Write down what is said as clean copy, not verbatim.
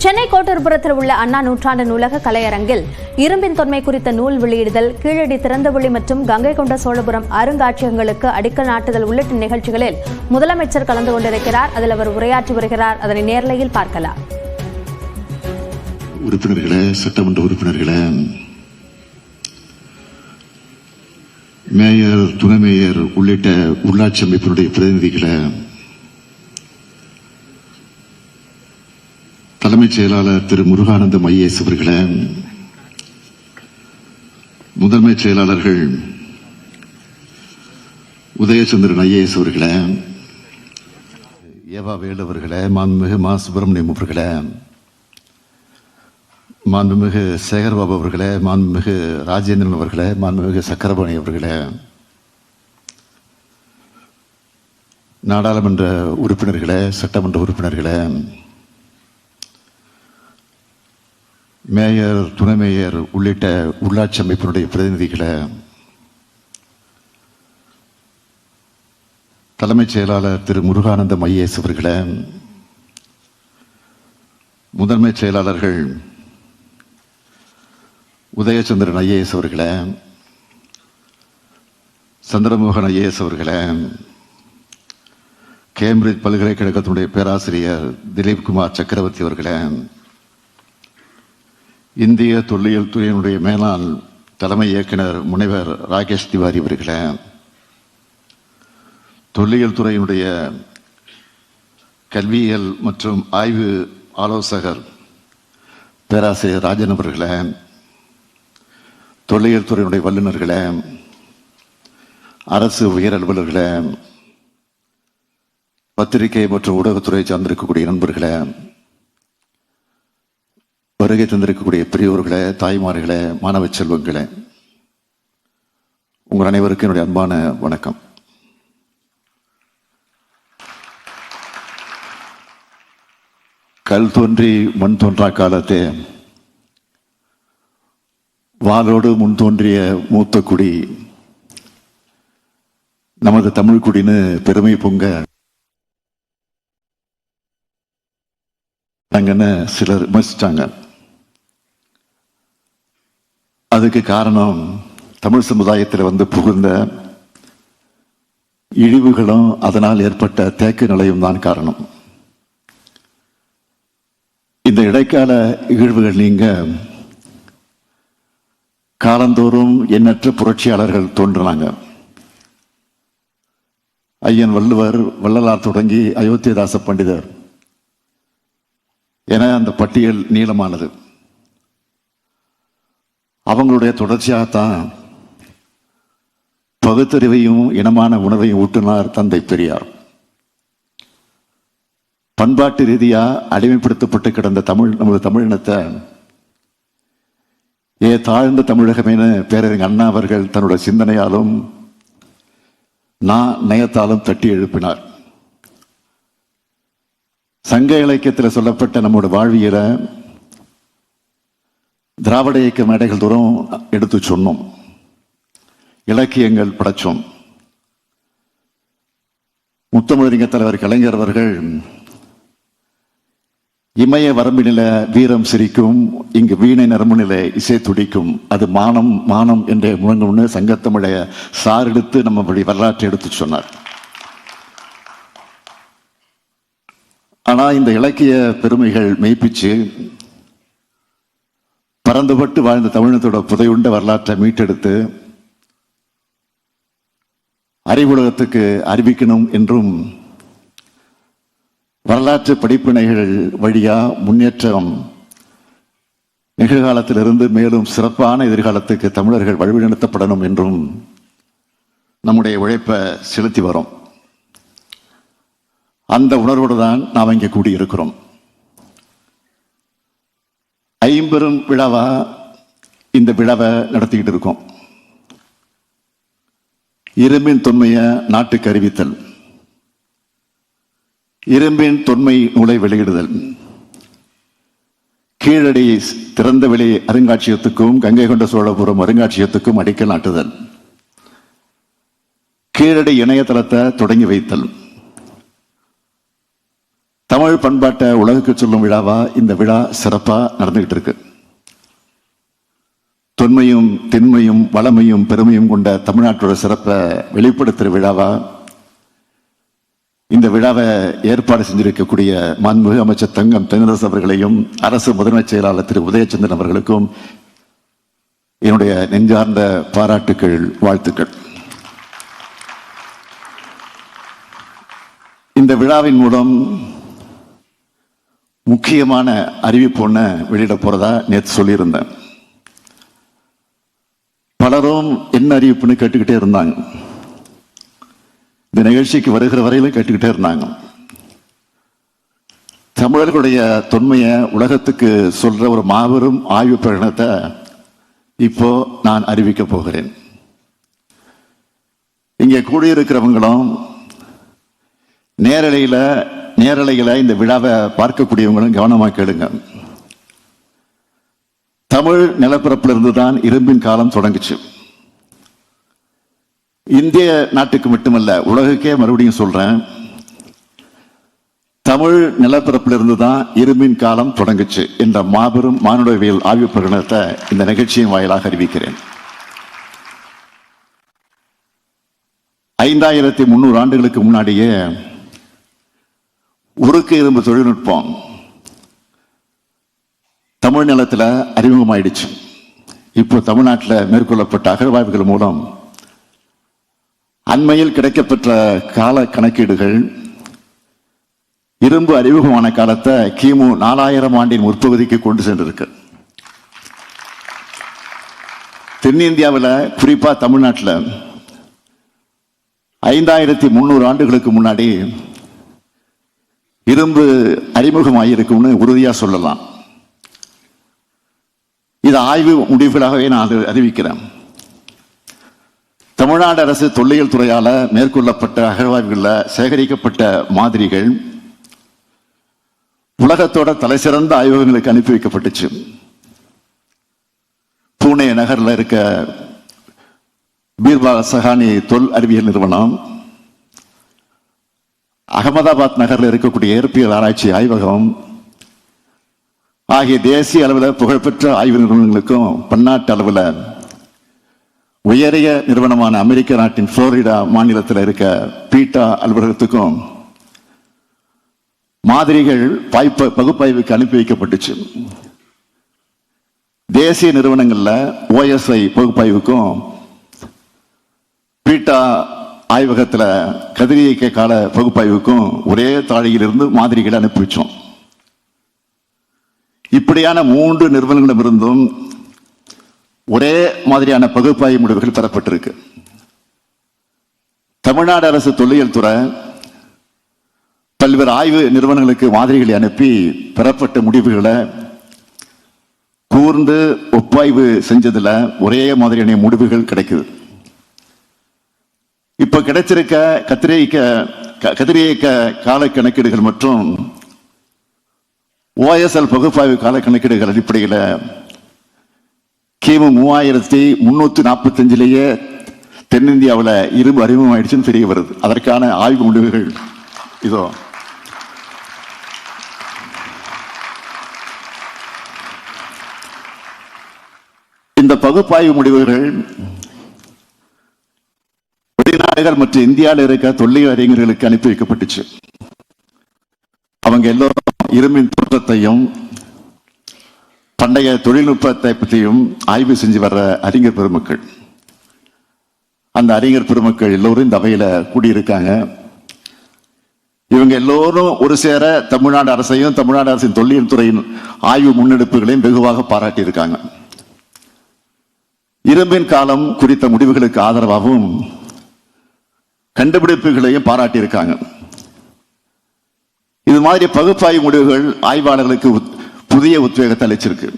சென்னை கோட்டூர்புரத்தில் உள்ள அண்ணா நூற்றாண்டு நூலக கலையரங்கில் இரும்பின் தொன்மை குறித்த நூல் வெளியிடுதல், கீழடி திறந்தவெளி மற்றும் கங்கை கொண்ட சோழபுரம் அருங்காட்சியகங்களுக்கு அடிக்கல் நாட்டுதல் உள்ளிட்ட நிகழ்ச்சிகளில் முதலமைச்சர் கலந்து கொண்டிருக்கிறார். அதில் அவர் உரையாற்றி வருகிறார். அதனை நேரலையில் பார்க்கலாம். உறுப்பினர்களே, சட்டமன்ற உறுப்பினர்களே, மேயர், துணை மேயர் உள்ளிட்ட உள்ளாட்சி அமைப்பினுடைய பிரதிநிதிகளை, தலைமைச் செயலாளர் திரு முருகானந்தம் ஐஏஎஸ் அவர்களே, முதன்மை செயலாளர்கள் உதயச்சந்திரன் ஐஏஎஸ் அவர்களே, ஏவா வேலு அவர்களே, மாண்புமிகு மா சுப்பிரமணியம் அவர்களே, மாண்புமிகு சேகர்பாபு அவர்களே, மாண்புமிகு ராஜேந்திரன் அவர்களே, மாண்புமிகு சக்கரபாணி அவர்களே, நாடாளுமன்ற உறுப்பினர்களே, சட்டமன்ற உறுப்பினர்களே, மேயர், துணை மேயர் உள்ளிட்ட உள்ளாட்சி அமைப்பினுடைய பிரதிநிதிகளை, தலைமைச் செயலாளர் திரு முருகானந்தம் ஐஏஎஸ் அவர்களே, முதன்மை செயலாளர்கள் உதயச்சந்திரன் ஐஏஎஸ் அவர்களே, சந்திரமோகன் ஐஏஎஸ் அவர்களே, கேம்பிரிட்ஜ் பல்கலைக்கழகத்தினுடைய பேராசிரியர் திலீப் குமார் சக்கரவர்த்தி அவர்களே, இந்திய தொல்லியல் துறையினுடைய மேலாண் தலைமை இயக்குனர் முனைவர் ராகேஷ் திவாரி அவர்களே, தொல்லியல் துறையினுடைய கல்வியியல் மற்றும் ஆய்வு ஆலோசகர் பேராசிரியர் ராஜன் அவர்களே, தொல்லியல் துறையினுடைய வல்லுநர்களே, அரசு உயர் அலுவலர்களே, பத்திரிகை மற்றும் ஊடகத்துறை சார்ந்திருக்கக்கூடிய நண்பர்களே, வருகை தந்திருக்கக்கூடிய பெரியோர்களே, தாய்மார்களே, மாணவ செல்வங்களே, உங்கள் அனைவருக்கும் என்னுடைய அன்பான வணக்கம். கல் தோன்றி மண் தோன்றா காலத்தே வாளோடு முன் தோன்றிய மூத்த குடி நமது தமிழ் குடின்னு பெருமை பொங்க சிலர் விமர்சிச்சாங்க. அதுக்கு காரணம் தமிழ் சமுதாயத்தில் வந்து புகுந்த இழிவுகளும் அதனால் ஏற்பட்ட தேக்க நிலையும் தான் காரணம். இந்த இடைக்கால இழிவுகள் நீங்க காலந்தோறும் எண்ணற்ற புரட்சியாளர்கள் தோன்றினாங்க. ஐயன் வள்ளுவர், வள்ளலார் தொடங்கி அயோத்தியதாச பண்டிதர் என அந்த பட்டியல் நீளமானது. அவங்களுடைய தொடர்ச்சியாகத்தான் பகுத்தறிவையும் இனமான உணர்வையும் ஊட்டினார் தந்தை பெரியார். பண்பாட்டு ரீதியா அடிமைப்படுத்தப்பட்டு கிடந்த நமது தமிழினத்தை தாழ்ந்த தமிழகமென பேரறிஞர் அண்ணா அவர்கள் தன்னுடைய சிந்தனையாலும் நயத்தாலும் தட்டி எழுப்பினார். சங்க இலக்கியத்தில் சொல்லப்பட்ட நம்முடைய வாழ்வியல திராவிட இயக்க மேடைகள் தூரம் எடுத்து சொன்னோம், இலக்கியங்கள் படைச்சோம். முத்தமிழறிஞர் தலைவர் கலைஞர் அவர்கள் இமய வரம்பினில வீரம் சிரிக்கும், இங்கு வீணை நரம்புநிலை இசை துடிக்கும், அது மானம் மானம் என்ற முழங்கம்னு சங்கத்தமிழைய சாரெடுத்து நம்ம வரலாற்றை எடுத்து சொன்னார். ஆனா இந்த இலக்கிய பெருமைகள் மெய்ப்பிச்சு பறந்துபட்டு வாழ்ந்த தமிழினத்தோட புதையுண்ட வரலாற்றை மீட்டெடுத்து அறிவுலகத்துக்கு அறிவிக்கணும் என்றும் வரலாற்று படிப்பினைகள் வழியா முன்னேற்றம் நிகழ்காலத்திலிருந்து மேலும் சிறப்பான எதிர்காலத்துக்கு தமிழர்கள் வழிநடத்தப்படணும் என்றும் நம்முடைய உழைப்பை செலுத்தி வரோம். அந்த உணர்வோடு தான் நாம் இங்கே கூடியிருக்கிறோம். ஐம்பெரும் விழாவா இந்த விழாவை நடத்திக்கிட்டு இருக்கோம். இரும்பின் தொன்மையை நாட்டுக்கு அறிவித்தல், இரும்பின் தொன்மை நூலை வெளியிடுதல், கீழடி திறந்தவெளி அருங்காட்சியகத்துக்கும் கங்கை கொண்ட சோழபுரம் அருங்காட்சியகத்துக்கும் அடிக்கல் நாட்டுதல், கீழடி இணையதளத்தை தொடங்கி வைத்தல், தமிழ் பண்பாட்டை உலகுக்கு சொல்லும் விழாவா இந்த விழா சிறப்பா நடந்துகிட்டு இருக்கு. தொன்மையும் திண்மையும் வளமையும் பெருமையும் கொண்ட தமிழ்நாட்டோட சிறப்பை வெளிப்படுத்துகிற விழாவா இந்த விழாவை ஏற்பாடு செஞ்சிருக்கக்கூடிய மாண்புமிகு அமைச்சர் தங்கம் தென்னரசு அவர்களையும் அரசு முதன்மை செயலாளர் திரு உதயச்சந்திரன் அவர்களுக்கும் என்னுடைய நெஞ்சார்ந்த பாராட்டுக்கள், வாழ்த்துக்கள். இந்த விழாவின் மூலம் முக்கியமான அறிவிப்பு ஒன்று வெளியிட போறதா நேற்று சொல்லியிருந்தேன். பலரும் என்ன அறிவிப்புன்னு கேட்டுக்கிட்டே இருந்தாங்க. இந்த நிகழ்ச்சிக்கு வருகிற வரையிலும் கேட்டுக்கிட்டே இருந்தாங்க. தமிழர்களுடைய தொன்மையை உலகத்துக்கு சொல்ற ஒரு மாபெரும் ஆய்வு பிரகடனத்தை இப்போ நான் அறிவிக்க போகிறேன். இங்கே கூடியிருக்கிறவங்களும் நேரலையில இந்த விழாவை பார்க்கக்கூடியவங்களும் கவனமாக கேளுங்க. தமிழ் நிலப்பரப்பிலிருந்து தான் இரும்பின் காலம் தொடங்குச்சு. இந்திய நாட்டுக்கு மட்டுமல்ல, உலகுக்கே மறுபடியும் சொல்றேன், தமிழ் நிலப்பரப்பிலிருந்து தான் இரும்பின் காலம் தொடங்குச்சு என்ற மாபெரும் மானுடவியல் ஆய்வு பிரகடனத்தை இந்த நிகழ்ச்சியின் வாயிலாக அறிவிக்கிறேன். 5300 ஆண்டுகளுக்கு முன்னாடியே உருக்கு இரும்பு தொழில்நுட்பம் தமிழ் நிலத்தில் அறிமுகமாயிடுச்சு. இப்போ தமிழ்நாட்டில் மேற்கொள்ளப்பட்ட அகழ்வாய்வுகள் மூலம் அண்மையில் கிடைக்கப்பெற்ற கால கணக்கீடுகள் இரும்பு அறிமுகமான காலத்தை கிமு 4000 ஆண்டின் முற்பகுதிக்கு கொண்டு சென்றிருக்கு. தென்னிந்தியாவில் குறிப்பா தமிழ்நாட்டில் 5300 ஆண்டுகளுக்கு முன்னாடி இரும்பு அறிமுகமாயிருக்கும்னு உறுதியா சொல்லலாம். இது ஆய்வு முடிவுகளாகவே நான் அறிவிக்கிறேன். தமிழ்நாடு அரசு தொல்லியல் துறையால மேற்கொள்ளப்பட்ட அகழ்வாய்வுகளில் சேகரிக்கப்பட்ட மாதிரிகள் உலகத்தோட தலைசிறந்த ஆய்வகங்களுக்கு அனுப்பி வைக்கப்பட்டுச்சு. பூனே நகர்ல இருக்க பீர்பால் சஹானி தொல் அறிவியல் நிறுவனம், அகமதாபாத் நகரில் இருக்கக்கூடிய இயற்பியல் ஆராய்ச்சி ஆய்வகம் ஆகிய தேசிய அளவில் புகழ்பெற்ற ஆய்வு நிறுவனங்களுக்கும் பன்னாட்டு அளவில் உயரிய நிறுவனமான அமெரிக்க நாட்டின் புளோரிடா மாநிலத்தில் இருக்க பீட்டா அலுவலகத்துக்கும் மாதிரிகள் பகுப்பாய்வுக்கு அனுப்பி வைக்கப்பட்டுச்சு. தேசிய நிறுவனங்கள்ல OSI பகுப்பாய்வுக்கும் பீட்டா ஆய்வகத்தில் கதிரியக்க கால பகுப்பாய்வுக்கும் ஒரே தாழியிலிருந்து மாதிரிகளை அனுப்பி வச்சோம். இப்படியான 3 நிறுவனங்களிடமிருந்தும் ஒரே மாதிரியான பகுப்பாய்வு முடிவுகள் பெறப்பட்டிருக்கு. தமிழ்நாடு அரசு தொல்லியல் துறை பல்வேறு ஆய்வு நிறுவனங்களுக்கு மாதிரிகளை அனுப்பி பெறப்பட்ட முடிவுகளை கூர்ந்து ஒப்பாய்வு செஞ்சதுல ஒரே மாதிரியான முடிவுகள் கிடைக்குது. இப்ப கிடைச்சிருக்க கதிரியக்க கால கணக்கீடுகள் மற்றும் OSL பகுப்பாய்வு கால கணக்கீடுகள் அடிப்படையில் கிமு 3345 தென்னிந்தியாவில் இரும்பு அறிமுகம் ஆயிடுச்சுன்னு தெரிய வருது. அதற்கான ஆய்வு முடிவுகள் இதோ. இந்த பகுப்பாய்வு முடிவுகள் வெளிநாடுகள் மற்றும் இந்தியாவில் இருக்க தொல்லியல் அறிஞர்களுக்கு அனுப்பி வைக்கப்பட்டுச்சு. அவங்க எல்லோரும் இரும்பின் தோற்றத்தையும் பண்டைய தொழில்நுட்பத்தை பற்றியும் ஆய்வு செஞ்சு வர்ற அறிஞர் பெருமக்கள். அந்த அறிஞர் பெருமக்கள் எல்லோரும் இந்த அவையில கூடியிருக்காங்க. இவங்க எல்லோரும் ஒரு சேர தமிழ்நாடு அரசையும் தமிழ்நாடு அரசின் தொல்லியல் துறையின் ஆய்வு முன்னெடுப்புகளையும் வெகுவாக பாராட்டி இருக்காங்க. இரும்பின் காலம் குறித்த முடிவுகளுக்கு ஆதரவாகவும் கண்டுபிடிப்புகளையும் பாராட்டி இருக்காங்க. இது மாதிரி பகுப்பாய்வு முடிவுகள் ஆய்வாளர்களுக்கு புதிய உத்வேகத்தை அளிச்சிருக்கு.